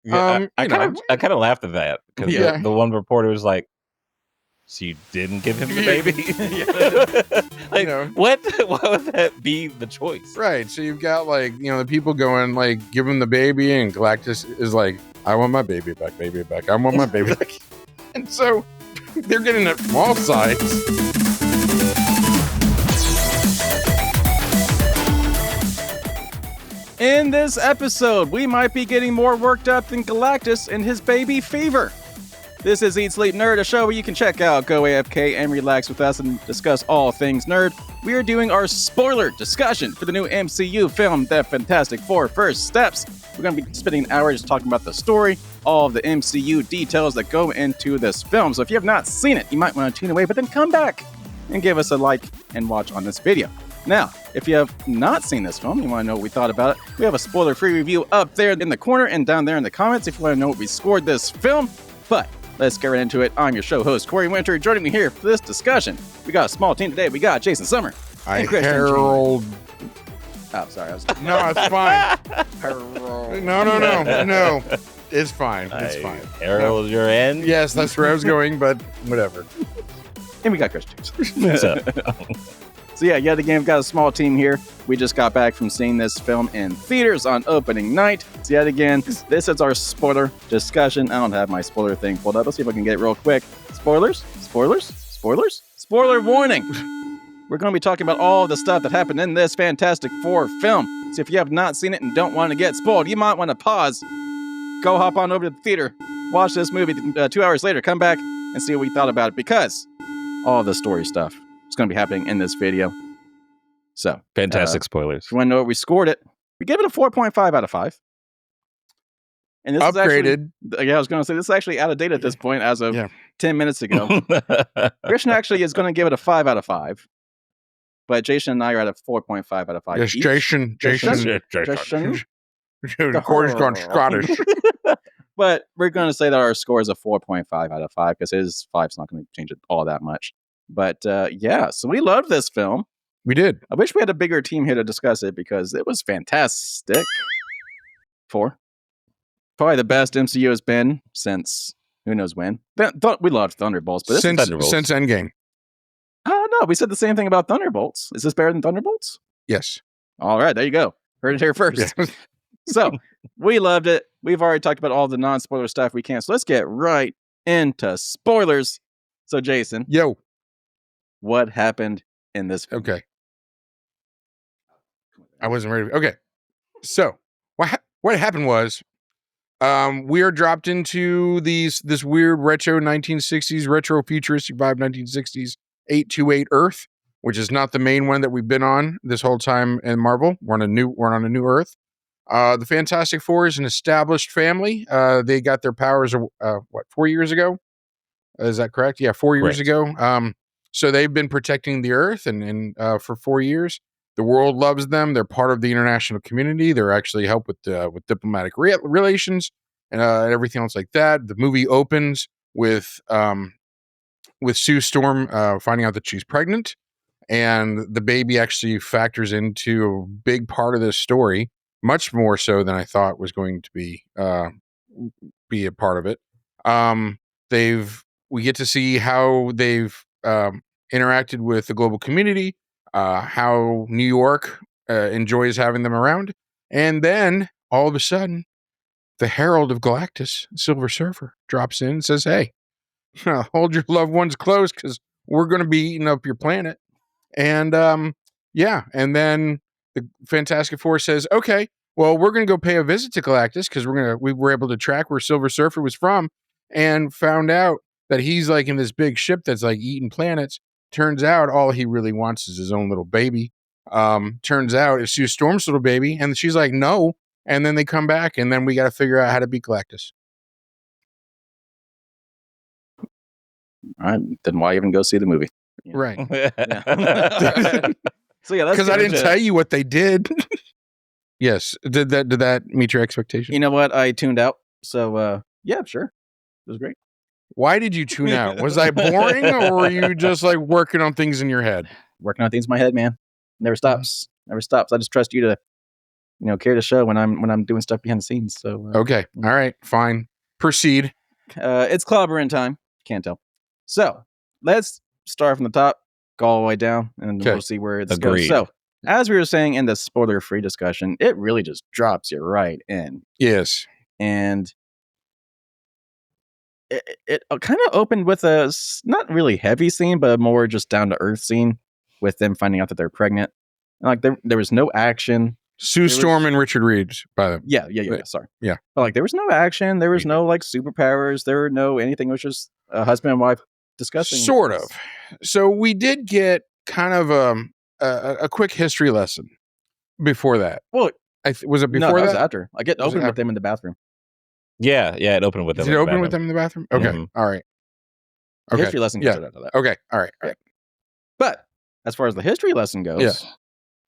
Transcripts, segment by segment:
Yeah, I kind of laughed at that because Yeah. the one reporter was like, "So you didn't give him the baby?" Like, You know. what? Why would that be the choice? Right. So you've got the people going like, give him the baby, and Galactus is like, I want my baby back, baby back. I want my baby back. And so they're getting it from all sides. In this episode, we might be getting more worked up than Galactus and his baby fever. This is Eat Sleep Nerd, a show where you can check out, go AFK, and relax with us and discuss all things nerd. We are doing our spoiler discussion for the new MCU film, The Fantastic Four First Steps. We're going to be spending hours talking about the story, all of the MCU details that go into this film. So if you have not seen it, you might want to tune away, but then come back and give us a like and watch on this video. Now, if you have not seen this film, you want to know what we thought about it, we have a spoiler-free review up there in the corner and down there in the comments if you want to know what we scored this film. But let's get right into it. I'm your show host, Corey Winter. Joining me here for this discussion, we got a small team today. We got Jason Summer. Harold. Oh, sorry. No, it's fine. Harold. No. It's fine. It's fine. Harold, you're in? Yes, that's where I was going, but whatever. And we got Chris James. So yeah, yet again, we've got a small team here. We just got back from seeing this film in theaters on opening night. So yet again, this is our spoiler discussion. I don't have my spoiler thing pulled up. Let's see if I can get it real quick. Spoilers? Spoiler warning! We're going to be talking about all the stuff that happened in this Fantastic Four film. So if you have not seen it and don't want to get spoiled, you might want to pause, go hop on over to the theater, watch this movie 2 hours later, come back and see what we thought about it, because all the story stuff is going to be happening in this video. So, Fantastic spoilers. if you want to know what we scored it, we gave it a 4.5 out of 5. And this Upgraded. is actually, I was going to say, this is actually out of date at this point as of 10 minutes ago. Christian actually is going to give it a 5 out of 5. But Jason and I are at a 4.5 out of 5. Yes, each. Jason. Corey's gone Scottish. But we're going to say that our score is a 4.5 out of 5 because his 5's not going to change it all that much. But yeah, so we loved this film. We did. I wish we had a bigger team here to discuss it because it was fantastic. 4. Probably the best MCU has been since who knows when. We loved Thunderbolts, but since Thunderbolts. Endgame. No, we said the same thing about Thunderbolts. Is this better than Thunderbolts? Yes. All right, there you go. Heard it here first. Yeah. So, we loved it. We've already talked about all the non-spoiler stuff we can. So let's get right into spoilers. So, Jason. Yo. What happened in this film? Okay. I wasn't ready. Okay. So, what happened was we are dropped into this weird retro 1960s, retro futuristic vibe 1960s 828 Earth, which is not the main one that we've been on this whole time in Marvel. We're on a new Earth. The Fantastic Four is an established family. They got their powers 4 years ago? Is that correct? Yeah, 4 years ago. So they've been protecting the Earth and for 4 years. The world loves them. They're part of the international community. They're actually help with diplomatic relations and everything else like that. The movie opens with Sue Storm finding out that she's pregnant, and the baby actually factors into a big part of this story, much more so than I thought was going to be a part of it. We get to see how they've interacted with the global community, how New York enjoys having them around, and then all of a sudden, the Herald of Galactus, Silver Surfer, drops in and says, "Hey, hold your loved ones close because we're going to be eating up your planet." And and then the Fantastic Four says, "Okay, well, we're going to go pay a visit to Galactus because we were able to track where Silver Surfer was from and found out that he's like in this big ship that's like eating planets. Turns out all he really wants is his own little baby. Turns out it's Sue Storm's little baby, and she's like, no." And then they come back, and then we got to figure out how to beat Galactus. All right, then why even go see the movie? Right. So yeah, because I didn't tell you what they did. Yes, did that meet your expectation? You know what? I tuned out. So yeah, sure, it was great. Why did you tune out? Was I boring, or were you just like working on things in your head? Working on things in my head, man. Never stops. Never stops. I just trust you to care to show when I'm doing stuff behind the scenes. So Okay. All right. Fine. Proceed. it's clobbering time. Can't tell. So let's start from the top, go all the way down, and Okay. we'll see where this Agreed. goes. So, as we were saying in the spoiler-free discussion, it really just drops you right in. Yes. And it kind of opened with a not really heavy scene, but a more just down-to-earth scene with them finding out that they're pregnant. And, like, there was no action. Sue Storm and Richard Reed, by the way. Yeah. Sorry. Yeah. But, like, there was no action. There was no, like, superpowers. There were no anything. It was just a husband and wife discussing. Sort of. So we did get kind of a quick history lesson before that. Well, was it before no, that? was after. Like, it Was it opened with after? them in the bathroom. Yeah, it opened with them. Did it open with them in the bathroom? Okay. Mhm. All right. The Okay. history lesson goes after that. Okay. All right. All right. But as far as the history lesson goes,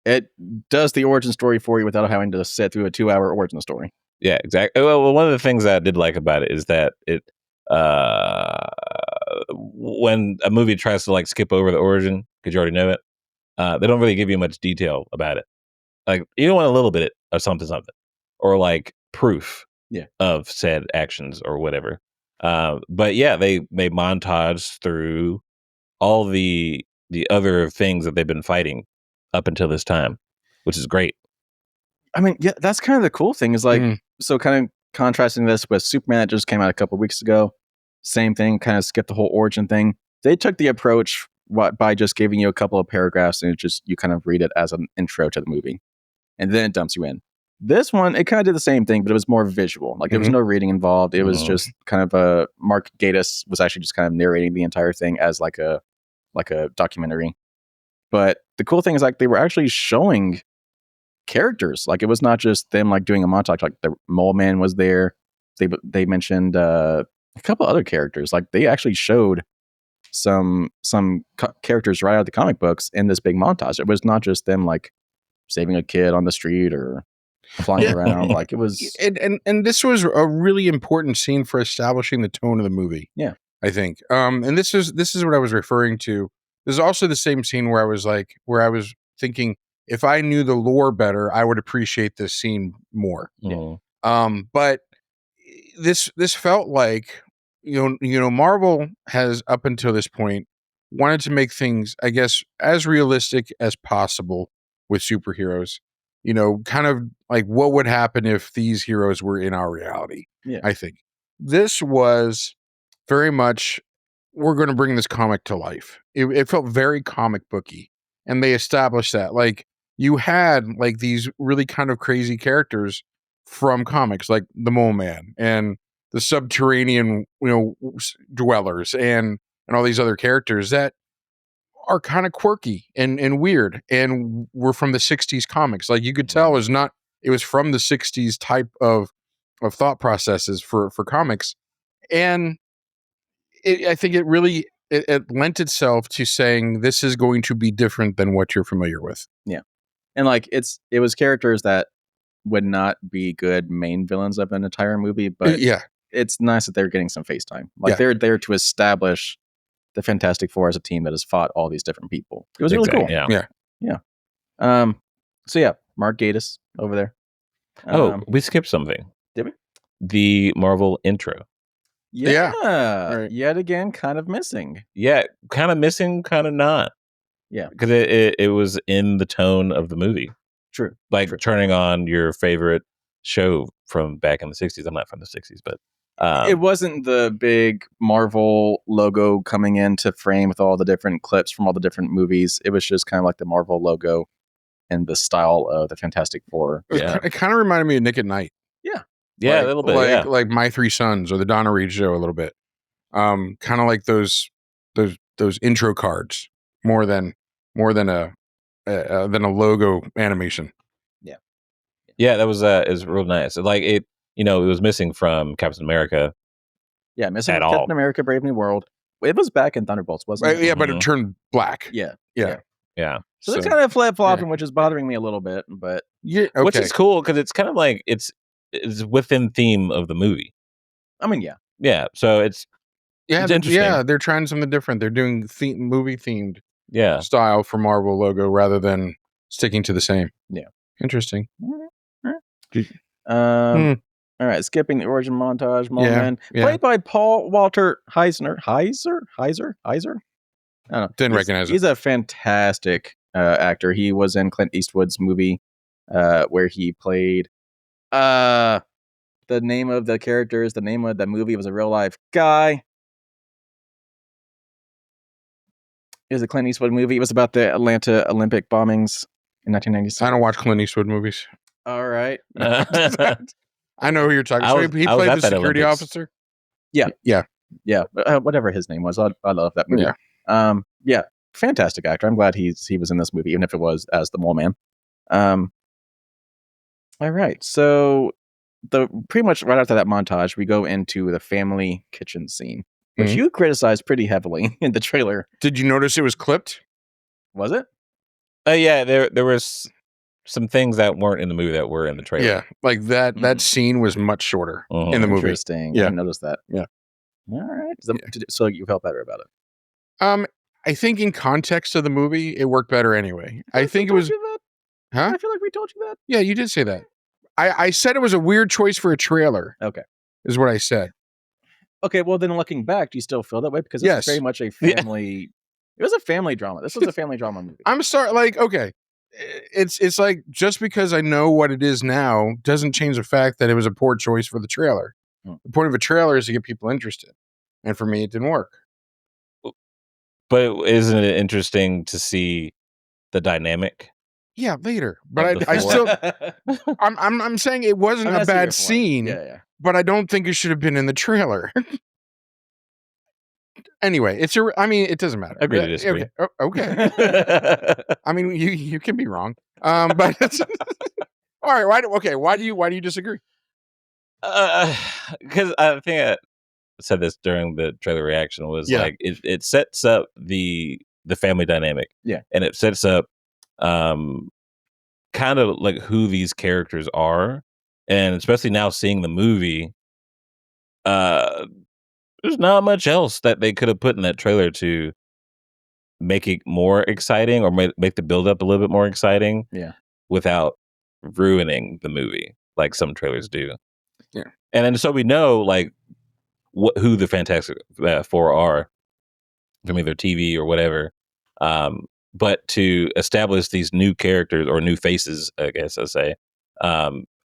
it does the origin story for you without having to sit through a 2-hour origin story. Yeah, exactly. Well, one of the things that I did like about it is that it, when a movie tries to like skip over the origin because you already know it, they don't really give you much detail about it. Like you don't want a little bit of something, or like proof of said actions or whatever. But yeah, they montage through all the other things that they've been fighting up until this time, which is great. I mean, yeah, that's kind of the cool thing is like, so kind of contrasting this with Superman that just came out a couple weeks ago. Same thing, kind of skipped the whole origin thing. They took the approach by just giving you a couple of paragraphs and you kind of read it as an intro to the movie. And then it dumps you in. This one, it kind of did the same thing, but it was more visual. Like there was no reading involved. It was just kind of Mark Gatiss was actually just kind of narrating the entire thing as like a documentary. But the cool thing is like they were actually showing characters. Like it was not just them like doing a montage. Like the Mole Man was there. They mentioned a couple other characters. Like they actually showed some characters right out of the comic books in this big montage. It was not just them like saving a kid on the street or flying around. Like it was, and this was a really important scene for establishing the tone of the movie. Yeah, I think. And this is what I was referring to. This is also the same scene where I was thinking if I knew the lore better, I would appreciate this scene more. But this felt like Marvel has up until this point wanted to make things, I guess, as realistic as possible with superheroes. Kind of like what would happen if these heroes were in our reality. Yeah. I think this was very much, we're going to bring this comic to life. It felt very comic booky, and they established that. Like you had like these really kind of crazy characters from comics, like the Mole Man and the subterranean, dwellers and all these other characters that are kind of quirky and weird, and were from the 60s comics. Like you could tell it was from the 60s type of thought processes for comics. And I think it really it lent itself to saying this is going to be different than what you're familiar with. Yeah. And like it was characters that would not be good main villains of an entire movie, but it's nice that they're getting some face time. Like they're there to establish the Fantastic Four as a team that has fought all these different people. It was really cool. Yeah. So yeah, Mark Gatiss over there. We skipped something. Did we? The Marvel intro. Yeah. Right. Yet again, kind of missing. Yeah, kind of missing, kind of not. Yeah. Because it was in the tone of the movie. True. Like turning on your favorite show from back in the 60s. I'm not from the 60s, but it wasn't the big Marvel logo coming into frame with all the different clips from all the different movies. It was just kind of like the Marvel logo and the style of the Fantastic Four. It kind of reminded me of Nick at Night. Yeah, a little bit. Like My Three Sons or the Donna Reed Show a little bit. Kind of like those intro cards more than a logo animation. Yeah, that was is real nice. Like it was missing from Captain America. Yeah, missing at from all. Captain America: Brave New World. It was back in Thunderbolts, wasn't it? Yeah, but it turned black. Yeah. So they're kind of flip-flopping, which is bothering me a little bit, but which is cool because it's kind of like it's within theme of the movie. I mean, so it's interesting. Yeah, they're trying something different. They're doing movie themed style for Marvel logo rather than sticking to the same. Yeah, interesting. All All right, skipping the origin montage moment. Played by Paul Walter Heiser. I don't know. Didn't recognize He's a fantastic actor. He was in Clint Eastwood's movie where he played the name of the characters, the name of the movie was a real life guy. It was a Clint Eastwood movie. It was about the Atlanta Olympic bombings in 1996. I don't watch Clint Eastwood movies. All right. I know who you're talking about. He played the security officer. Yeah. Whatever his name was. I love that movie. Yeah. Fantastic actor. I'm glad he was in this movie, even if it was as the mole man. All right. So pretty much right after that montage, we go into the family kitchen scene, which you criticized pretty heavily in the trailer. Did you notice it was clipped? Was it? Yeah, there was some things that weren't in the movie that were in the trailer. Yeah, like that scene was much shorter in the movie. Interesting. Yeah. I noticed that. Yeah. All right. So you felt better about it. I think in context of the movie, it worked better anyway. I think it was. Huh? I feel like we told you that. Yeah, you did say that. I said it was a weird choice for a trailer. Okay. Is what I said. Okay, well then looking back, do you still feel that way? Because it's very much a family... It was a family drama. This was a family drama movie. I'm sorry, like, okay. It's like, just because I know what it is now doesn't change the fact that it was a poor choice for the trailer. The point of a trailer is to get people interested. And for me, it didn't work. But isn't it interesting to see the dynamic? Yeah, later. But I still... I'm saying it wasn't a bad scene. Yeah. But I don't think it should have been in the trailer. Anyway, it doesn't matter. Agree to disagree. Okay. I mean, you can be wrong. But all right. Why do you disagree? Because I think I said this during the trailer reaction was like it sets up the family dynamic. Yeah. And it sets up kind of like who these characters are. And especially now seeing the movie, there's not much else that they could have put in that trailer to make it more exciting or make the build up a little bit more exciting. Yeah. Without ruining the movie like some trailers do. Yeah. And then so we know like who the Fantastic Four are from either TV or whatever. But to establish these new characters or new faces, I guess I'd say,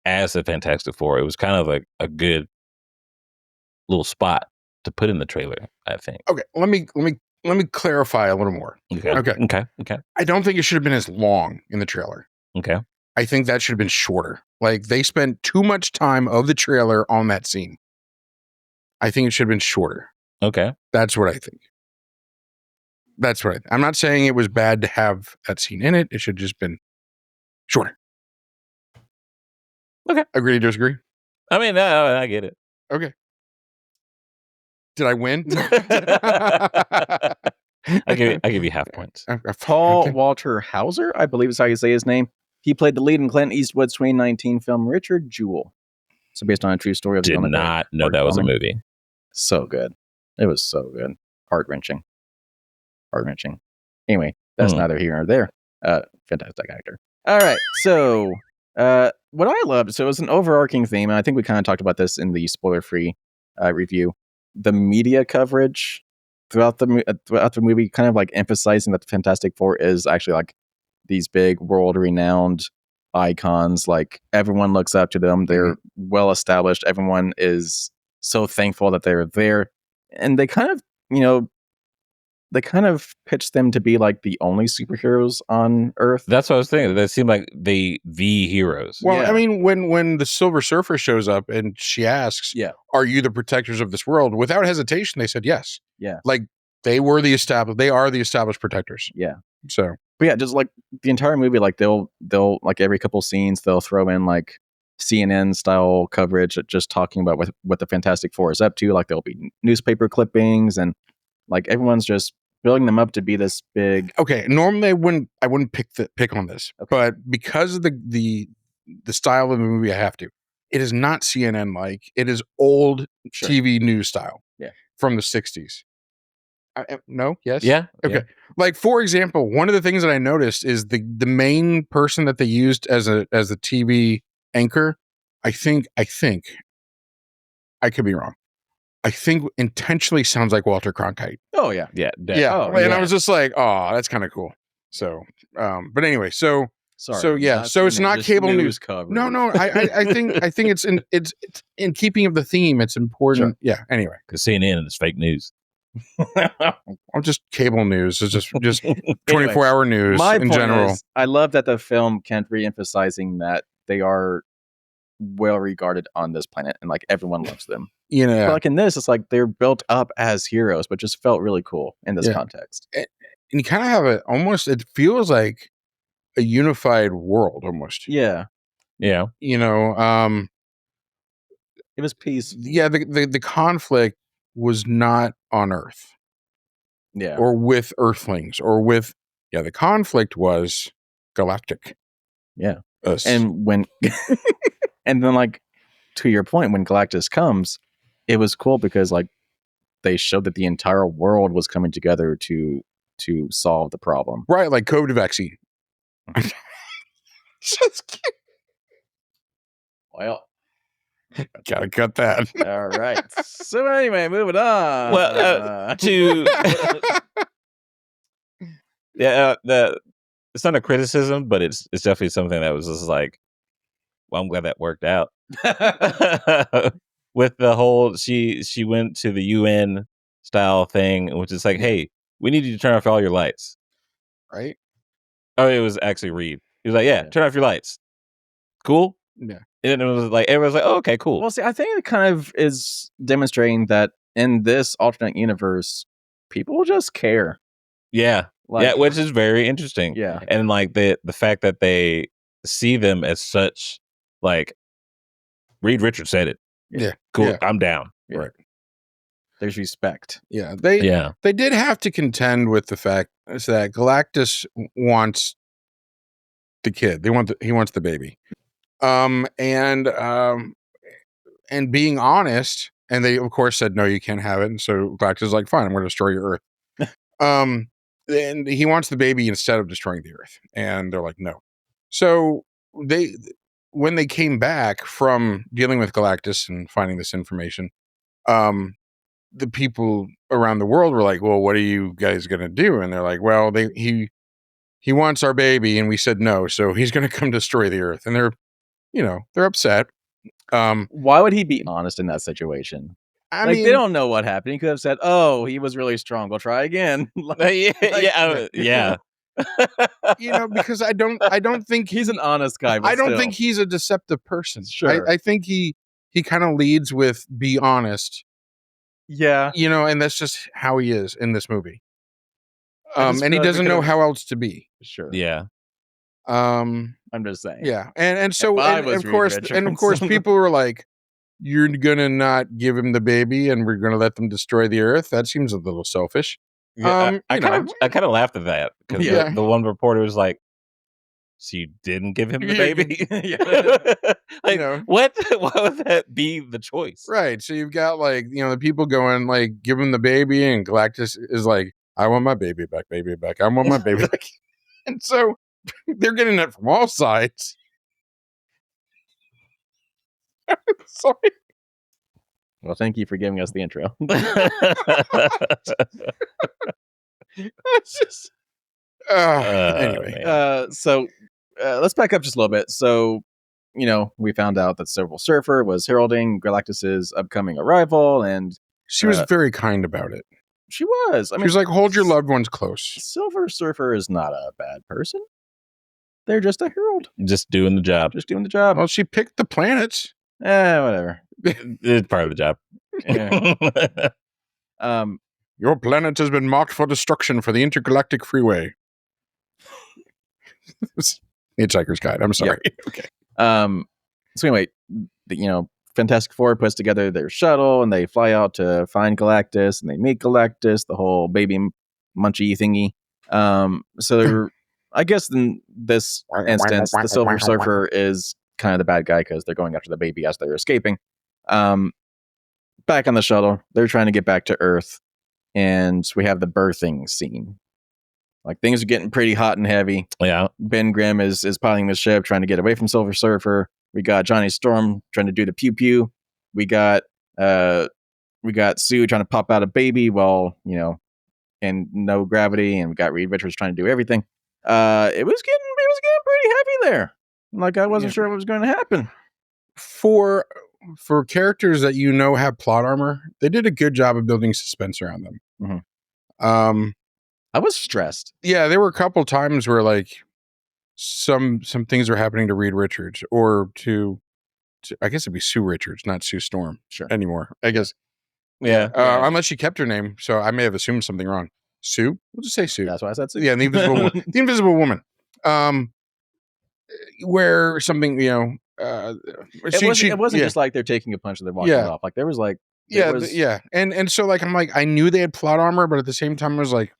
as the Fantastic Four, it was kind of like a good little spot to put in the trailer, I think. Okay, let me clarify a little more. Okay. I don't think it should have been as long in the trailer. Okay. I think that should have been shorter. Like, they spent too much time of the trailer on that scene. I think it should have been shorter. Okay. That's what I think. I'm not saying it was bad to have that scene in it. It should have just been shorter. Okay. Agree to disagree? I mean, I get it. Okay. Did I win? I give you half points. Paul Walter Hauser, I believe is how you say his name. He played the lead in Clint Eastwood's 2019 film Richard Jewell. So based on a true story of the Did not know that was a movie. So good. It was so good. Heart-wrenching. Anyway, that's neither here nor there. Fantastic actor. All right. So what I loved, so it was an overarching theme, and I think we kind of talked about this in the spoiler-free review. The media coverage throughout the movie, kind of like emphasizing that the Fantastic Four is actually like these big world-renowned icons. Like, everyone looks up to them. They're well established. Everyone is so thankful that they're there, and they kind of, pitch them to be like the only superheroes on Earth. That's what I was thinking. They seem like the heroes. Well, I mean, when the Silver Surfer shows up and she asks, "Are you the protectors of this world?" Without hesitation, they said yes. Yeah, like they are the established protectors. Yeah. So, but yeah, just like the entire movie, like they'll like every couple scenes they'll throw in like CNN style coverage, just talking about what the Fantastic Four is up to. Like, there'll be newspaper clippings, and like everyone's just building them up to be this big. Okay, normally I wouldn't pick on this, but because of the style of the movie, I have to. It is not CNN like. It is old TV news style. Yeah, from the 60s. No? Yes? Yeah. Okay. Yeah. Like, for example, one of the things that I noticed is the main person that they used as a TV anchor I think I could be wrong. I think intentionally sounds like Walter Cronkite. Oh yeah. Yeah. Oh, and yeah. I was just like, oh, that's kind of cool. So, but anyway, so Sorry. so it's not just cable news. coverage. No, I think it's in keeping of the theme. It's important. Sure. Yeah. Anyway, because CNN is fake news. I'm just cable news. It's just 24-hour news My in point general. is, I love that the film kept re-emphasizing that they are well regarded on this planet and like everyone loves them. You know, But like in this, it's like they're built up as heroes, but just felt really cool in this context. and you kind of have it feels like a unified world almost. Yeah. Yeah. You know, It was peace. yeah, the conflict was not on Earth. Yeah. Or with Earthlings or with the conflict was galactic. Yeah. Us. And when and then like to your point, when Galactus comes, it was cool because like they showed that the entire world was coming together to solve the problem. Right, like COVID vaccine. Just kidding. Well, Gotta cut that. all right. So anyway, moving on. Well, it's not a criticism, but it's definitely something that was just like, well, I'm glad that worked out. With the whole, she went to the UN style thing, which is like, hey, we need you to turn off all your lights. Right? Oh, it was actually Reed. He was like, yeah, turn off your lights. Cool. Yeah. And it was like, everyone's like, oh, okay, cool. Well, see, I think it kind of is demonstrating that in this alternate universe, people just care. Yeah. Like, which is very interesting. Yeah. And like the fact that they see them as such, like Reed Richards said it. Yeah. Cool. Yeah. I'm down. Yeah. Right. There's respect. Yeah. They did have to contend with the fact that Galactus wants the kid. He wants the baby. And being honest, and they of course said no, you can't have it. And so Galactus is like, fine, I'm going to destroy your Earth. And he wants the baby instead of destroying the Earth, and they're like, no. So when they came back from dealing with Galactus and finding this information, the people around the world were like, well, what are you guys going to do? And they're like, well, he wants our baby, and we said no, so he's going to come destroy the Earth. And they're upset. Why would he be honest in that situation? I mean, they don't know what happened. He could have said, "Oh, he was really strong. We'll try again." Yeah. Because I don't think he's an honest guy. But I don't think he's a deceptive person. Sure, I think he kind of leads with be honest. Yeah, and that's just how he is in this movie. And he doesn't know how else to be. Sure. Yeah. I'm just saying. Yeah, and so of course people were like, you're gonna not give him the baby and we're gonna let them destroy the Earth? That seems a little selfish. Yeah, I kind of lauged at that because the one reporter was like, so you didn't give him the baby? What? Why would that be the choice? Right. So you've got the people going like, give him the baby, and Galactus is like, I want my baby back, I want my baby back. And so they're getting it from all sides. Sorry. Well, thank you for giving us the intro. It's just anyway. So let's back up just a little bit. So, we found out that Silver Surfer was heralding Galactus's upcoming arrival, and she was very kind about it. She was. I mean, she was like, hold your loved ones close. Silver Surfer is not a bad person. They're just a herald. Just doing the job. Well, she picked the planets. Whatever. It's part of the job. Yeah. Your planet has been marked for destruction for the intergalactic freeway. Hitchhiker's Guide. I'm sorry. Yep. Okay. So anyway, Fantastic Four puts together their shuttle and they fly out to find Galactus, and they meet Galactus, the whole baby munchy thingy. So I guess in this instance, the Silver Surfer is kind of the bad guy because they're going after the baby as they're escaping. Back on the shuttle, they're trying to get back to Earth, and we have the birthing scene. Like, things are getting pretty hot and heavy. Yeah. Ben Grimm is piloting the ship, trying to get away from Silver Surfer. We got Johnny Storm trying to do the pew pew. We got Sue trying to pop out a baby while, in no gravity, and we got Reed Richards trying to do everything. It was getting pretty heavy there. Like I wasn't sure what was going to happen. For characters that have plot armor, they did a good job of building suspense around them. Mm-hmm. I was stressed. Yeah, there were a couple times where like some things were happening to Reed Richards or to I guess it'd be Sue Richards, not Sue Storm anymore. I guess. Yeah. Unless she kept her name, so I may have assumed something wrong. Sue? We'll just say Sue. That's why I said Sue. Yeah, the Invisible Woman. Where something, it wasn't just like they're taking a punch and they're walking off. Like there was like, and so like I'm like I knew they had plot armor, but at the same time I was like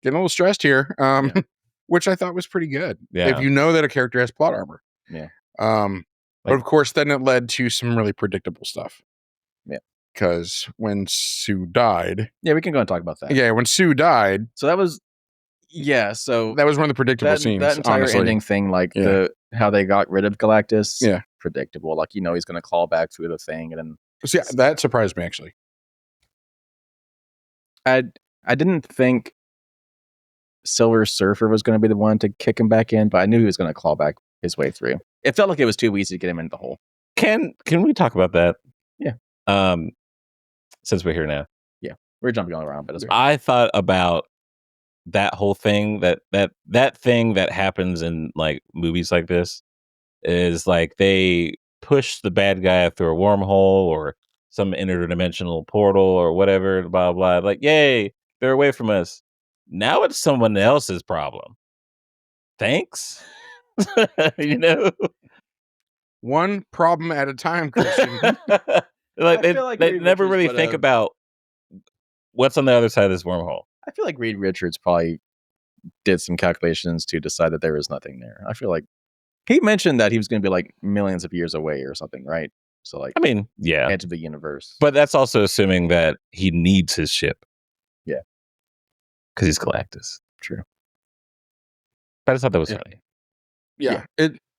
getting a little stressed here, which I thought was pretty good. Yeah. If you know that a character has plot armor, but of course then it led to some really predictable stuff. Yeah, because when Sue died, we can go and talk about that. Yeah, when Sue died, so that was. Yeah, so that was one of the predictable scenes. That entire ending thing, like how they got rid of Galactus, predictable. Like he's going to claw back through the thing, and then that surprised me actually. I didn't think Silver Surfer was going to be the one to kick him back in, but I knew he was going to claw back his way through. It felt like it was too easy to get him into the hole. Can we talk about that? Yeah. Since we're here now. Yeah, we're jumping all around, but I thought about that whole thing that thing that happens in like movies like this is like they push the bad guy through a wormhole or some interdimensional portal or whatever, blah blah. Like, yay, they're away from us. Now it's someone else's problem. Thanks. One problem at a time, Christian. They never really think about what's on the other side of this wormhole. I feel like Reed Richards probably did some calculations to decide that there was nothing there. I feel like he mentioned that he was going to be like millions of years away or something, right? So like, I mean, yeah, edge of the universe. But that's also assuming that he needs his ship. Yeah, because he's Galactus. True. But I thought that was funny. Yeah.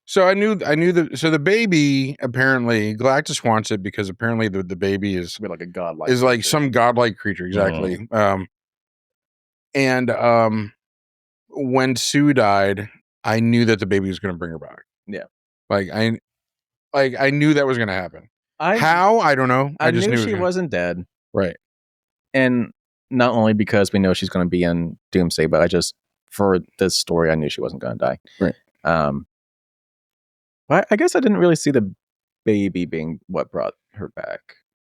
So I knew the baby, apparently Galactus wants it because apparently the baby is like a godlike is like some godlike creature. Exactly. And when Sue died, I knew that the baby was going to bring her back. Yeah. I knew that was going to happen. How? I don't know. I just knew she wasn't dead. Right. And not only because we know she's going to be in Doomsday, but for this story, I knew she wasn't going to die. Right. But I guess I didn't really see the baby being what brought her back.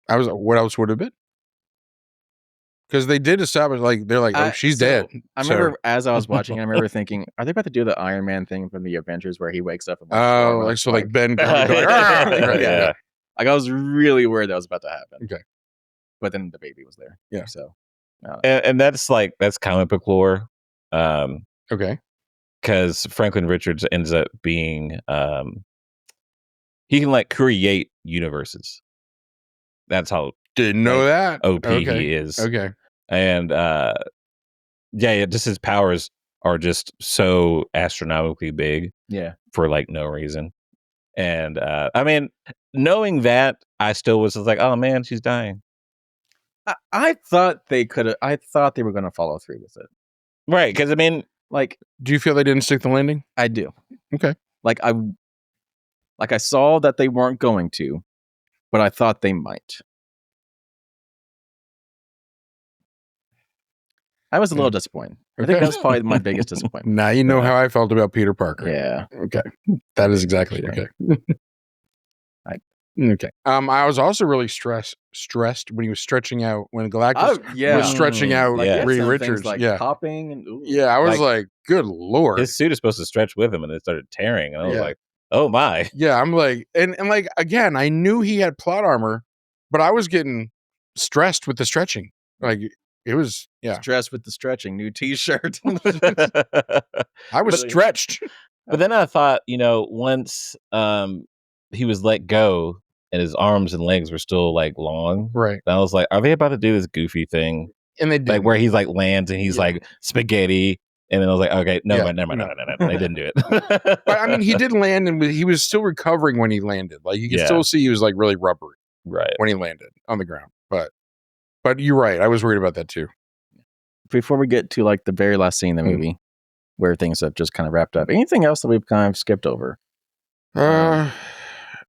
What else would have been? Because they did establish, like, they're like, oh, she's dead. I remember as I was watching, I remember thinking, are they about to do the Iron Man thing from the Avengers where he wakes up? And like Ben. Yeah. Like I was really worried that was about to happen. Okay. But then the baby was there. Yeah. So. And that's comic book lore. Okay. Because Franklin Richards ends up being, he can like create universes. That's how didn't know that OP he is. Okay. And just his powers are just so astronomically big. Yeah. For like no reason. And I mean, knowing that, I still was just like, oh man, she's dying. I thought they could. I thought they were going to follow through with it. Right, because I mean, like, do you feel they didn't stick the landing? I do. Okay. Like I saw that they weren't going to, but I thought they might. I was a little disappointed. Okay. I think that was probably my biggest disappointment. Now you know how I felt about Peter Parker. Yeah. Okay. That is exactly okay. Okay. I was also really stressed when he was stretching out, when Galactus was stretching out Reed Richards. Like popping and I was like, good Lord. His suit is supposed to stretch with him and it started tearing. And I was like, oh my. Yeah, I'm like, and like, again, I knew he had plot armor, but I was getting stressed with the stretching. Like, it was, stressed with the stretching. New t-shirt. I was stretched. But then I thought, once he was let go and his arms and legs were still like long. Right. And I was like, are they about to do this goofy thing? And they did. Like where he's like lands and he's like spaghetti And then I was like, okay, never mind. No. They didn't do it. But I mean, he did land, and he was still recovering when he landed. Like you could still see he was like really rubbery when he landed on the ground. But you're right. I was worried about that too. Before we get to like the very last scene in the movie, where things have just kind of wrapped up, anything else that we've kind of skipped over?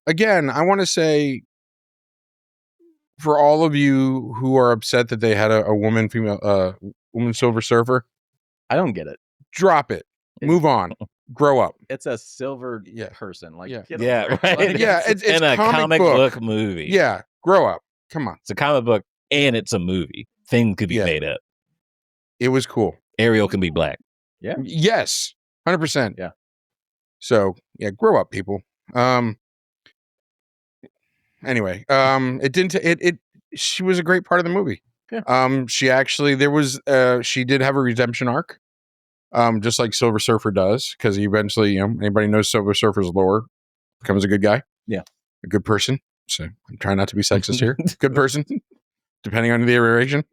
Again, I want to say for all of you who are upset that they had a woman Silver Surfer, I don't get it. Drop it. Move on. Grow up. It's a silver person. Like, right. It's in a comic book movie. Yeah, grow up. Come on. It's a comic book and it's a movie. Things could be made up. It was cool. Ariel can be black. Yeah. Yes. 100%. Yeah. So grow up, people. Anyway, it didn't. She was a great part of the movie. Yeah. She did have a redemption arc. Just like Silver Surfer does, because he eventually, anybody knows Silver Surfer's lore, becomes a good guy. Yeah. A good person. So I'm trying not to be sexist here. Good person, depending on the iteration.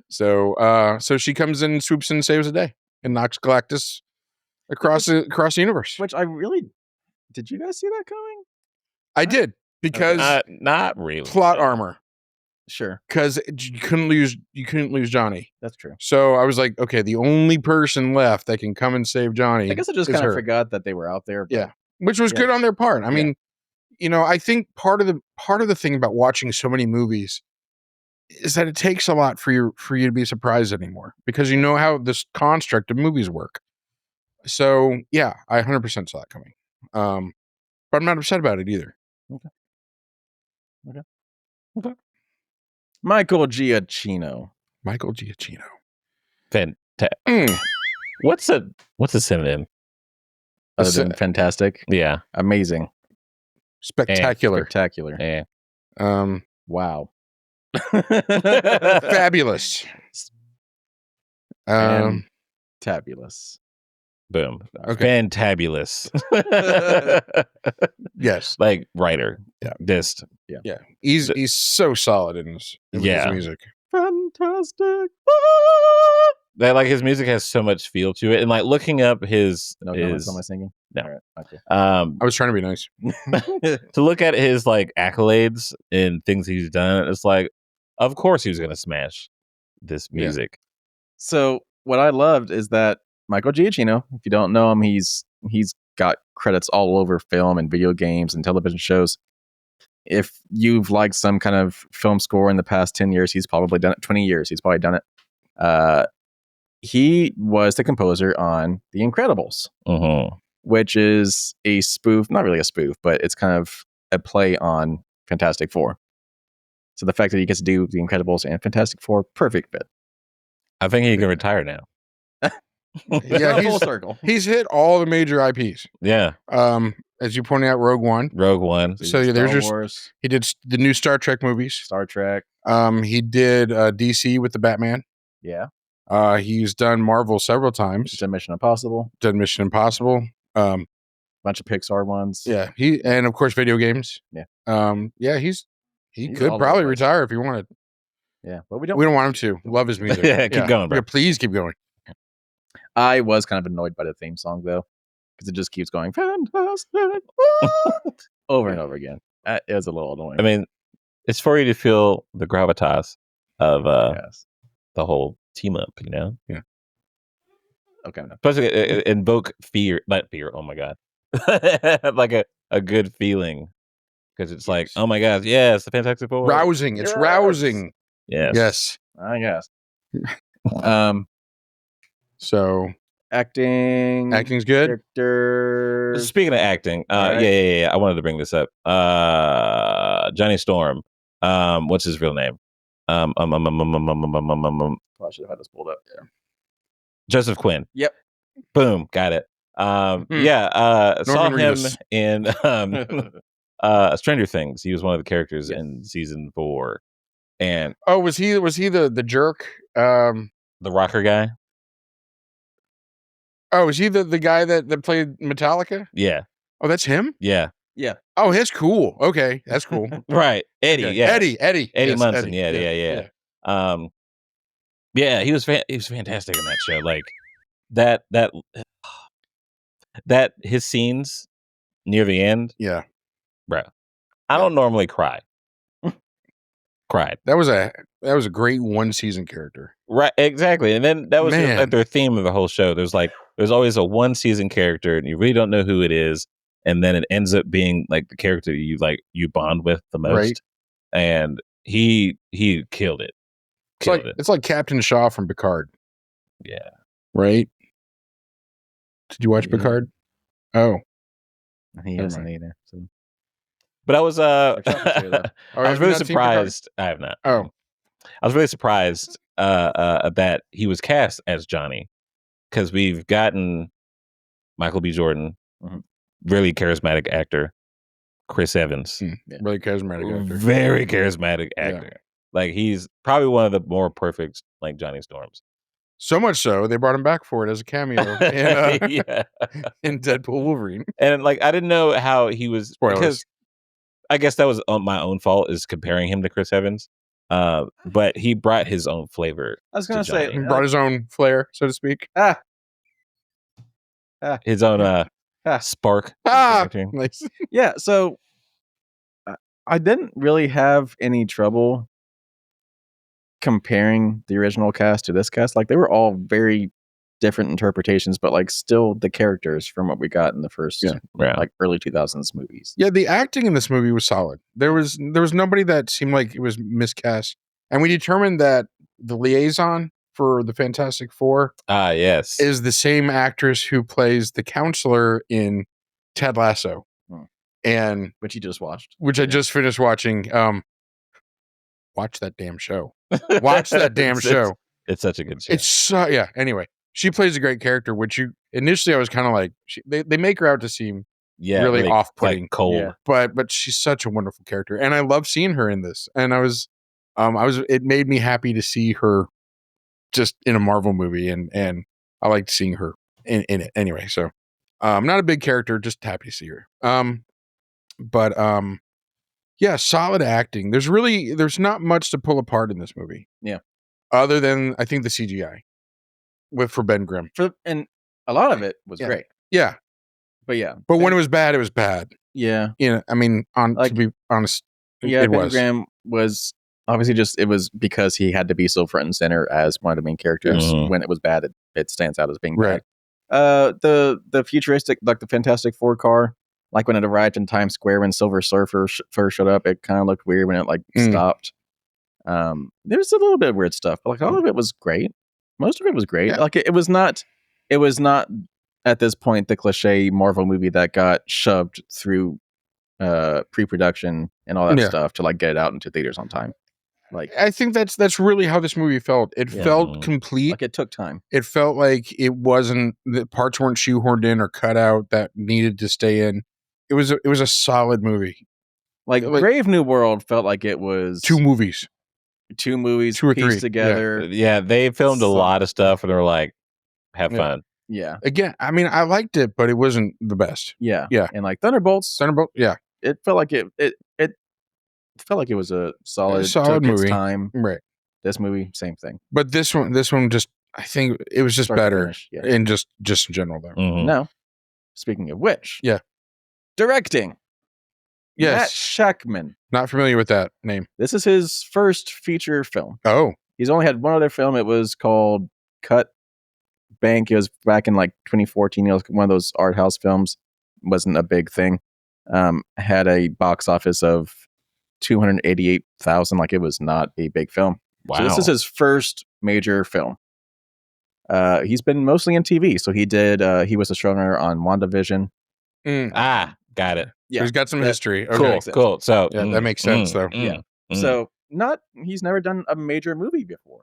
So she comes in, swoops in, and saves the day, and knocks Galactus across the universe. Which did you guys see that coming? I did, because not really plot armor. Sure. Because you couldn't lose Johnny. That's true. So I was like, okay, the only person left that can come and save Johnny. I guess I just kind of forgot that they were out there. Yeah. Which was good on their part. I mean, I think part of the thing about watching so many movies is that it takes a lot for you to be surprised anymore, because you know how this construct of movies work. So yeah, I 100% saw that coming. But I'm not upset about it either. Okay. Michael Giacchino. Fantastic. What's a synonym? Other than fantastic? Yeah. Amazing. Spectacular. Yeah. Wow. Fabulous. Tabulous. Boom. Okay. Fantabulous. Yes. Like writer. Yeah. Dist. Yeah. He's so solid in his music. Fantastic. That like his music has so much feel to it, and like looking up his. Am I singing? No. Right, okay. I was trying to be nice. To look at his like accolades and things he's done, it's like, of course he was gonna smash this music. So what I loved is that Michael Giacchino, if you don't know him, he's got credits all over film and video games and television shows. If you've liked some kind of film score in the past 10 years, he's probably done it. 20 years, he's probably done it. He was the composer on The Incredibles, which is a spoof, not really a spoof, but it's kind of a play on Fantastic Four. So the fact that he gets to do The Incredibles and Fantastic Four, perfect fit. I think he can retire now. Yeah, full circle. He's hit all the major IPs. Yeah. As you pointed out, Rogue One. So there's Wars. He did the new Star Trek movies. Star Trek. He did DC with the Batman. Yeah. He's done Marvel several times. He's done Mission Impossible. Bunch of Pixar ones. Yeah. And of course video games. Yeah. He could probably retire if he wanted. Yeah, but we don't want him to. Love his music. Keep going, bro. Yeah, please keep going. I was kind of annoyed by the theme song though, because it just keeps going fantastic over and over again. It was a little annoying. I mean, it's for you to feel the gravitas of the whole team up, you know? Yeah. Okay. Especially invoke fear, not fear. Oh my God. Like a good feeling. Because it's like, oh my God, yes, the Fantastic Four. Rousing. It's rousing. Yes. I guess. So acting's good. Characters. Speaking of acting, right. I wanted to bring this up. Johnny Storm. What's his real name? I should have had this pulled up. Yeah. Joseph Quinn. Yep. Boom. Got it. Saw him Reedus. in Stranger Things. He was one of the characters in season 4. And was he the jerk? The rocker guy? Oh, is he the guy that played Metallica? Yeah. Oh, that's him? Yeah. Yeah. Oh, that's cool. Okay, that's cool. Right. Eddie, Okay. yeah. Eddie Eddie Yes, Munson. Eddie. Yeah. Yeah, he was fantastic in that show. Like that his scenes near the end, Yeah. bro. I don't normally cry. Cried. That was a great one season character. Right, exactly. And then that was just, like, Man. their theme of the whole show. There's always a one season character and you really don't know who it is, and then it ends up being like the character you bond with the most. Right. And he killed it. It's like Captain Shaw from Picard. Yeah. Right? Did you watch Picard? Oh. He Never hasn't mind. either. So. But I was Or something to that. Oh, I have was you really not seen Picard? surprised. I have not. Oh. I was really surprised that he was cast as Johnny, because we've gotten Michael B. Jordan, really charismatic actor, Chris Evans, Really charismatic actor. very charismatic actor. Yeah. Like, he's probably one of the more perfect, like, Johnny Storms. So much so they brought him back for it as a cameo in Deadpool Wolverine. And like, I didn't know how he was. Spoilers. Because I guess that was my own fault, is comparing him to Chris Evans. But he brought his own flavor. I was going to say, He brought his own flair, so to speak. His own spark. Nice. Yeah, so I didn't really have any trouble comparing the original cast to this cast. Like, they were all very different interpretations, but like still the characters from what we got in the first like early 2000s movies. Yeah, the acting in this movie was solid. There was nobody that seemed like it was miscast. And we determined that the liaison for the Fantastic Four yes, is the same actress who plays the counselor in Ted Lasso. And which you just watched. Which I just finished watching. Watch that damn show. Watch that damn show. It's such a good show. It's so, yeah. Anyway, she plays a great character, which initially I was kind of like, they make her out to seem really off-putting, like cold. Yeah. But she's such a wonderful character, and I love seeing her in this. And it made me happy to see her just in a Marvel movie, and I liked seeing her in it anyway. So, not a big character, just happy to see her. Yeah, solid acting. There's not much to pull apart in this movie. Yeah. Other than, I think, the CGI for Ben Grimm. And a lot of it was great. Yeah. But yeah. But when it was bad, it was bad. Yeah. You know, I mean, to be honest, Ben Grimm was obviously it was because he had to be so front and center as one of the main characters. Mm-hmm. When it was bad, it stands out as being right. bad. The futuristic, like the Fantastic Four car, like when it arrived in Times Square when Silver Surfer first showed up, it kind of looked weird when it stopped. There was a little bit of weird stuff, but like all of it was great. Most of it was great. Yeah. Like it was not at this point the cliche Marvel movie that got shoved through pre-production and all that stuff to like get it out into theaters on time. Like, I think that's really how this movie felt. It felt complete. Like, it took time. It felt like it wasn't, the parts weren't shoehorned in or cut out that needed to stay in. It was a solid movie. Like Brave New World felt like it was two movies, two or three together. Yeah, they filmed a lot of stuff, and they were like, "Have fun." Yeah. Again, I mean, I liked it, but it wasn't the best. Yeah. Yeah. And like Thunderbolt. Yeah. It felt like it felt like it was a solid movie. Its time. Right. This movie, same thing. But this one just, I think it was just Start to better finish, yeah. in just in general though. Mm-hmm. Now, speaking of which, yeah, directing. Yes, Matt Shakman. Not familiar with that name. This is his first feature film. Oh, he's only had one other film. It was called Cut Bank. It was back in like 2014. It was one of those art house films. Wasn't a big thing. Had a box office of 288,000. Like, it was not a big film. Wow. So this is his first major film. He's been mostly in TV. So he was a showrunner on WandaVision. Got it. Yeah, so he's got some history. Okay. Cool. So yeah, that makes sense though. So he's never done a major movie before.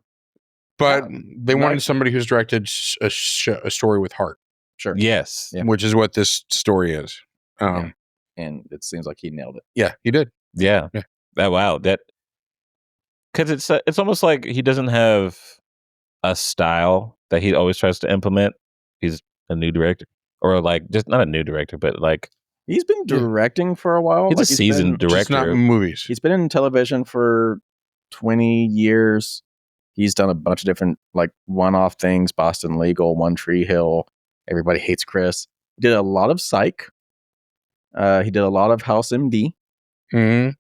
But they wanted somebody who's directed a story with heart. Sure. Yes. Yeah. Which is what this story is. And it seems like he nailed it. Yeah, he did. Yeah. Wow. That, because it's almost like he doesn't have a style that he always tries to implement. He's a new director, or like just not a new director, but like he's been directing for a while. He's a seasoned director. Just not movies. He's been in television for 20 years. He's done a bunch of different like one-off things, Boston Legal, One Tree Hill, Everybody Hates Chris. He did a lot of Psych. He did a lot of House MD,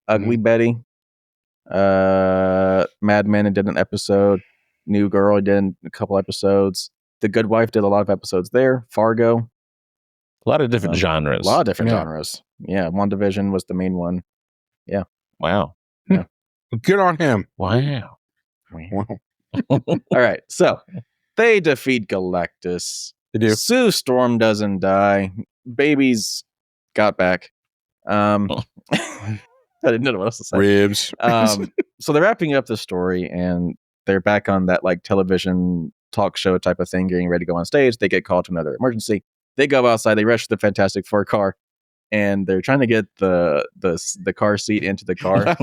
Ugly Betty, Mad Men, and did an episode. New Girl, he did a couple episodes. The Good Wife did a lot of episodes there. Fargo. A lot of different genres. A lot of different genres. Yeah, WandaVision was the main one. Yeah. Wow. Yeah. Good on him. Wow. All right. So they defeat Galactus. They do. Sue Storm doesn't die. Babies got back. I didn't know what else to say. Ribs. So they're wrapping up the story and they're back on that like television talk show type of thing, getting ready to go on stage. They get called to another emergency. They go outside. They rush to the Fantastic Four car, and they're trying to get the car seat into the car.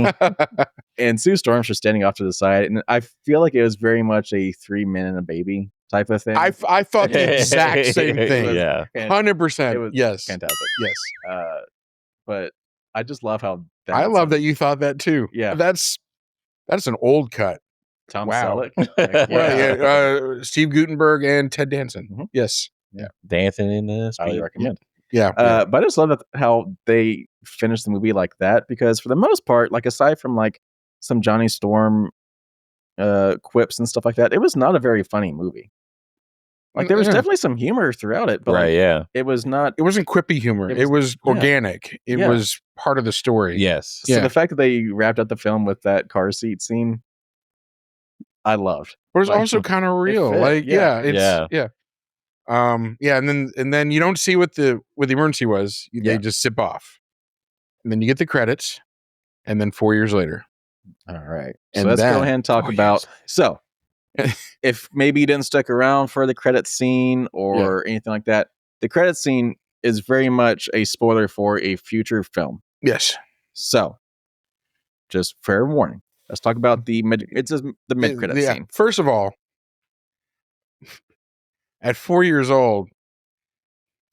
And Sue Storm's just standing off to the side, and I feel like it was very much a 3 Men and a Baby type of thing. I thought the exact same thing. Yeah, 100%. It was yes, fantastic. yes. But I just love how I love that you thought that too. Yeah, that's an old cut. Tom Wow. Selleck. Well, Steve Guttenberg and Ted Danson. Mhm. Yes. Yeah. dancing in this. Highly recommend. Yeah. But I just love how they finished the movie like that, because for the most part, like aside from like some Johnny Storm quips and stuff like that, it was not a very funny movie. Like there was definitely some humor throughout it, but Right, like, yeah. it was not. It wasn't quippy humor. It was organic. It was part of the story. Yes. So the fact that they wrapped up the film with that car seat scene, I loved. But it was Like, also kind of real. fit, Like, yeah. yeah. And then you don't see what the emergency was. They just zip off. And then you get the credits. And then 4 years later. All right. And So let's then- go ahead and talk about. So if maybe you didn't stick around for the credit scene or anything like that, the credit scene is very much a spoiler for a future film. Yes. So just fair warning. Let's talk about the mid credit scene. First of all, at 4 years old,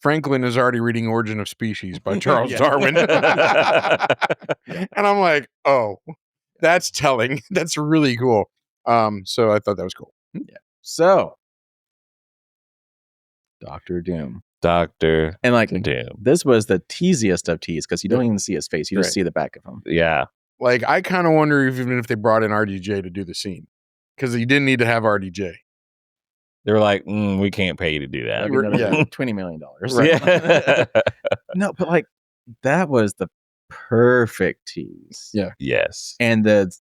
Franklin is already reading Origin of Species by Charles Darwin. And I'm like, oh, that's telling. That's really cool. So I thought that was cool. Yeah. So Dr. Doom. Dr. And like Doom. this was the teasiest of tease because you don't even see his face. You just Right. see the back of him. Yeah. Like, I kind of wonder even if they brought in RDJ to do the scene. Because you didn't need to have RDJ. They were like, we can't pay you to do that. Like another Yeah. $20 million. Yeah. No, but like that was the perfect tease. Yeah. Yes. And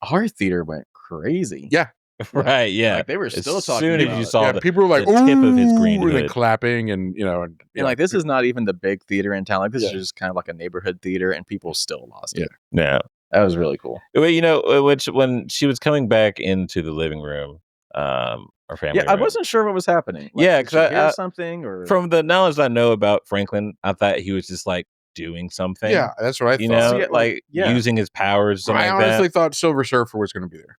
our theater went crazy. Yeah. Right. Yeah. Like they were As still talking soon as about you it. saw Yeah, the people were like, the tip of his green "Ooh," and then hood. clapping and, And like this is not even the big theater in town. Like this is just kind of like a neighborhood theater, and people still lost it. Yeah. That was really cool. Well, which when she was coming back into the living room, our family. Yeah, I room, wasn't sure what was happening. Like, Yeah, did 'cause she I- hear something or from the knowledge I know about Franklin, I thought he was just like doing something. Yeah, that's what I thought. You know, So, yeah, like yeah. using his powers. Something I like honestly that. thought Silver Surfer was going to be there.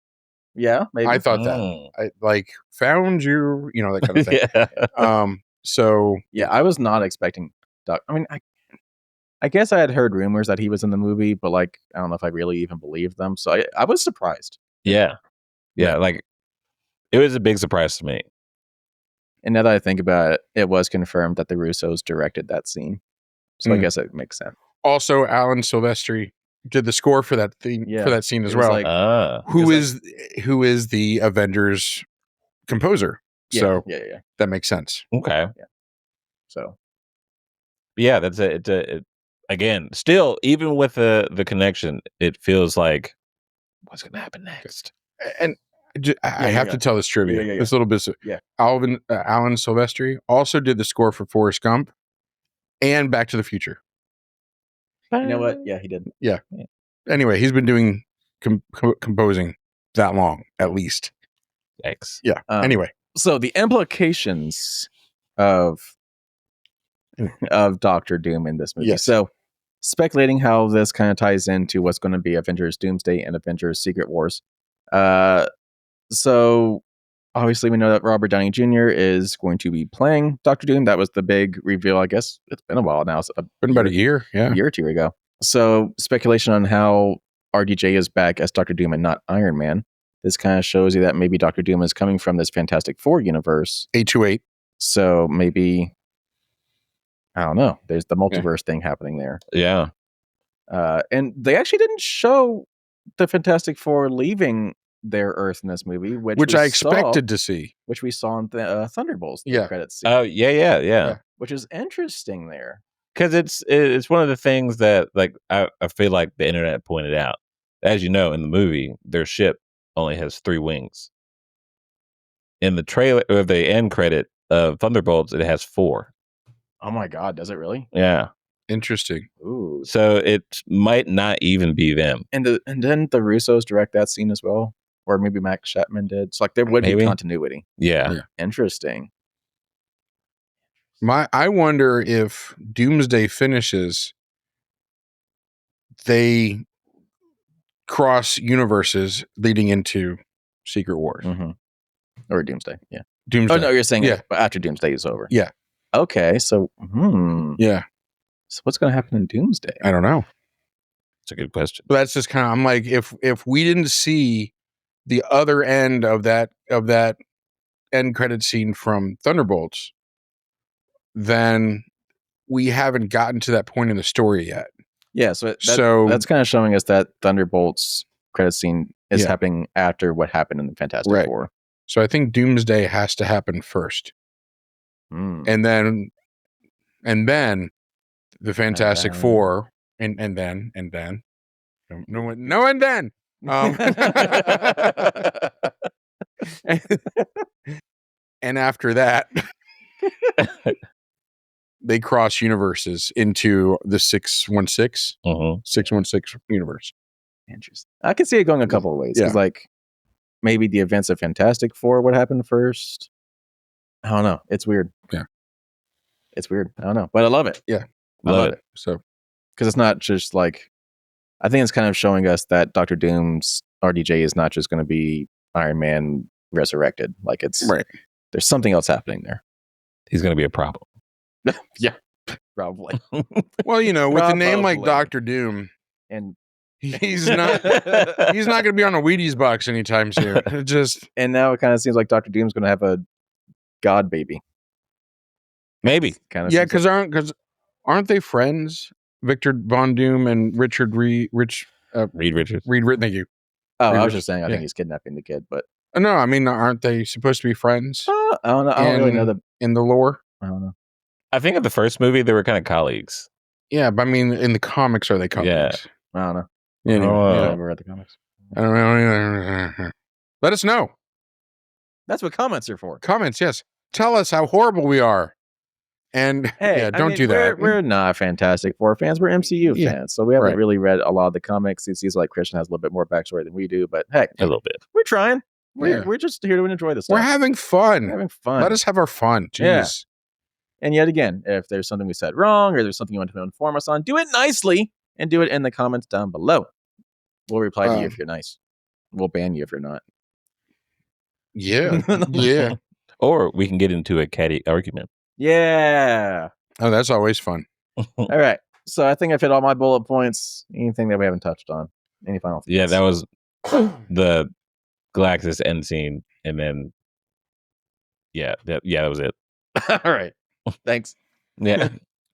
yeah, maybe. I thought that. Mm. I like found you, that kind of thing. Yeah. So Yeah, I was not expecting Doc. I mean, I guess I had heard rumors that he was in the movie, but like I don't know if I really even believed them. So I was surprised. Yeah. Like it was a big surprise to me. And now that I think about it, it was confirmed that the Russos directed that scene. So I Mm. guess it makes sense. also Alan Silvestri did the score for that thing for that scene as It was well. like- who it's is the Avengers composer? Yeah, So yeah. that makes sense. Okay. So Yeah, that's it. Again, still, even with the connection, it feels like what's going to happen next? And I have to tell this trivia. Yeah. This little bit. Yeah. Alan Silvestri also did the score for Forrest Gump and Back to the Future. you know what? Yeah, he did. Anyway, he's been doing composing that long, at least. X. Yeah. Anyway, So the implications of Doctor Doom in this movie. Yes. So speculating how this kind of ties into what's going to be Avengers Doomsday and Avengers Secret Wars. So obviously we know that Robert Downey Jr. is going to be playing Doctor Doom. That was the big reveal. I guess it's been a while now. So been about a year. Yeah. a year or two ago. So speculation on how RDJ is back as Doctor Doom and not Iron Man. this kind of shows you that maybe Doctor Doom is coming from this Fantastic Four universe. 828. So maybe, I don't know, there's the multiverse thing happening there. Yeah. And they actually didn't show the Fantastic Four leaving their Earth in this movie, which I expected to see. Which we saw in Thunderbolts. Credits. Oh, yeah. Which is interesting there. Because it's one of the things that like I feel like the internet pointed out. As you know, in the movie, their ship only has 3 wings. In the trailer or the end credit of Thunderbolts, it has 4. Oh my God, does it really? Yeah. Interesting. Ooh. So it might not even be them. And then the Russos direct that scene as well, or maybe Max Chapman did. It's like there would be continuity. Yeah. Interesting. I wonder if Doomsday finishes, they cross universes leading into Secret Wars. Mm-hmm. Or Doomsday. Yeah. Doomsday. Oh no, you're saying after Doomsday is over. Yeah. Okay, so yeah. So what's going to happen in Doomsday? I don't know. It's a good question. But that's just kind of, I'm like, if we didn't see the other end of that end credit scene from Thunderbolts, then we haven't gotten to that point in the story yet. Yeah, so that's kind of showing us that Thunderbolts credit scene is happening after what happened in the Fantastic Four. So I think Doomsday has to happen first, and then the Fantastic Four, and then and after that, they cross universes into the 616 universe. Interesting. I can see it going a couple of ways. Because like maybe the events of Fantastic Four would happen first. I don't know. It's weird. Yeah. It's weird. I don't know. But I love it. Yeah. I love it. So, because it's not just like, I think it's kind of showing us that Doctor Doom's RDJ is not just going to be Iron Man resurrected. Like it's there's something else happening there. He's going to be a problem. Yeah, probably. Well, with a name like Doctor Doom, and he's not going to be on a Wheaties box anytime soon. And now it kind of seems like Doctor Doom's going to have a god baby. Maybe. Because aren't they friends? Victor Von Doom and Richard Reed Richards. Thank you. Oh, I was just saying I think he's kidnapping the kid, but no, I mean, aren't they supposed to be friends? I don't know. I don't really know in the lore. I don't know. I think in the first movie they were kind of colleagues. Yeah, but I mean, in the comics, are they colleagues? Yeah, I don't know. Anyway, I never read the comics. I don't know. Let us know. That's what comments are for. Comments, yes. Tell us how horrible we are. And don't do that. We're not Fantastic Four fans. We're MCU fans. So we haven't really read a lot of the comics. It seems like Christian has a little bit more backstory than we do. But hey, a little bit. We're trying. We're just here to enjoy this stuff. We're having fun. Let us have our fun. Jeez. Yeah. And yet again, if there's something we said wrong or there's something you want to inform us on, do it nicely and do it in the comments down below. We'll reply to you if you're nice. We'll ban you if you're not. Yeah. Yeah. Or we can get into a catty argument. Yeah. Oh, that's always fun. All right. So I think I've hit all my bullet points. Anything that we haven't touched on? Any final thoughts? Yeah, that was the Galactus end scene. And then, that was it. All right. Thanks. Yeah.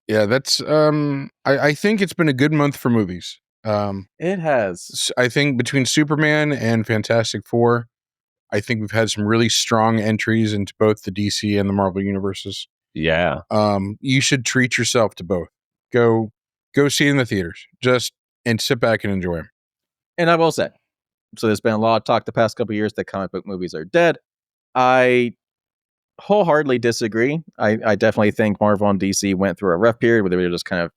Yeah, that's I think it's been a good month for movies. It has. I think between Superman and Fantastic Four, I think we've had some really strong entries into both the DC and the Marvel universes. Yeah. You should treat yourself to both. Go see it in the theaters. And sit back and enjoy them. And I will say, so there's been a lot of talk the past couple of years that comic book movies are dead. I wholeheartedly disagree. I definitely think Marvel and DC went through a rough period where they were just kind of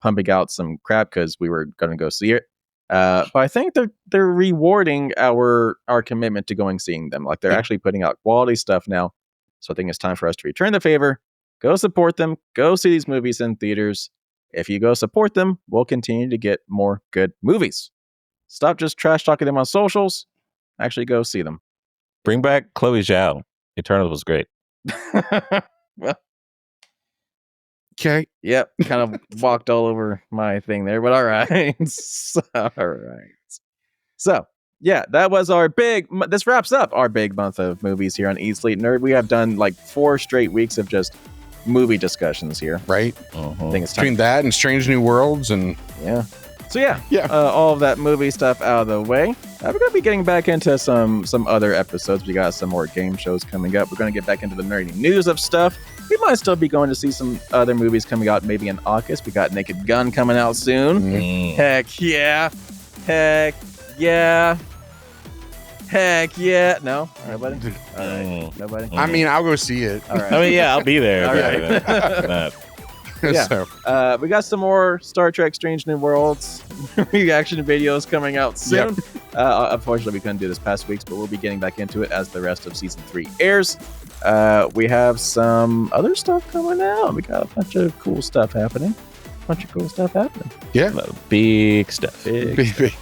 pumping out some crap because we were going to go see it. But I think they're rewarding our commitment to seeing them. Like they're actually putting out quality stuff now. So I think it's time for us to return the favor. Go support them. Go see these movies in theaters. If you go support them, we'll continue to get more good movies. Stop just trash talking them on socials. Actually go see them. Bring back Chloe Zhao. Eternals was great. Well, okay. Yep. Kind of walked all over my thing there, but all right. All right. So Yeah, that was our this wraps up our big month of movies here on Eat, Sleep, Nerd. We have done like 4 straight weeks of just movie discussions here. Right? I think it's time. Between that and Strange New Worlds and... Yeah. So all of that movie stuff out of the way. We're going to be getting back into some other episodes. We got some more game shows coming up. We're going to get back into the nerdy news of stuff. We might still be going to see some other movies coming out maybe in August. We got Naked Gun coming out soon. Heck yeah. Heck yeah. Heck yeah. No? All right, buddy? All right. Nobody? I mean, I'll go see it. All right. I mean, yeah, I'll be there. All right. Yeah. So. We got some more Star Trek Strange New Worlds reaction videos coming out soon. Unfortunately, we couldn't do this past weeks, but we'll be getting back into it as the rest of season 3 airs. We have some other stuff coming out. We got a bunch of cool stuff happening. Yeah. Big stuff. Big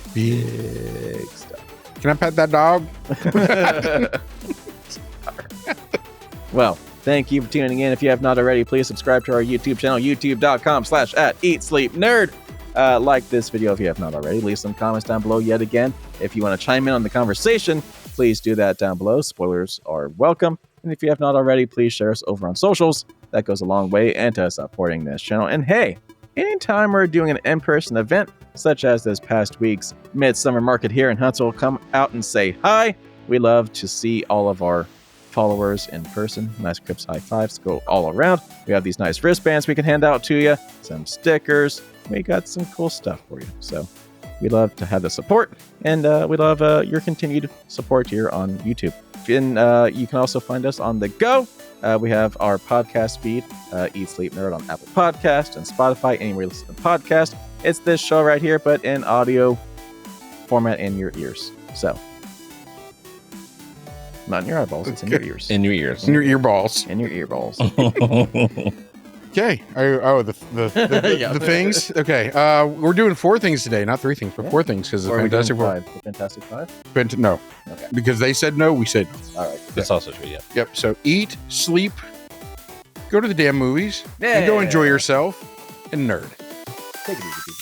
stuff. Can I pet that dog? Well, thank you for tuning in. If you have not already, please subscribe to our YouTube channel, youtube.com/@EatSleepNerd. Like this video if you have not already. Leave some comments down below yet again. If you want to chime in on the conversation, please do that down below. Spoilers are welcome. And if you have not already, please share us over on socials. That goes a long way into supporting this channel. And hey, anytime we're doing an in-person event, such as this past week's Midsummer Market here in Huntsville, come out and say hi. We love to see all of our followers in person. Nice Crips high fives go all around. We have these nice wristbands we can hand out to you, some stickers. We got some cool stuff for you. So we love to have the support, and we love your continued support here on YouTube. And you can also find us on the go. We have our podcast feed, Eat Sleep Nerd, on Apple Podcast and Spotify, anywhere you listen to podcast. It's this show right here, but in audio format in your ears. So, not in your eyeballs, it's in your ears. In your ears. In your earballs. In your earballs. Okay. The things. Okay. We're doing 4 things today, not 3 things, but 4 things because the Fantastic Four. The Fantastic Five? No. Okay. Because they said no, we said no. All right. That's also true, yeah. Yep. So eat, sleep, go to the damn movies, and go enjoy yourself, and nerd. Take it easy, people.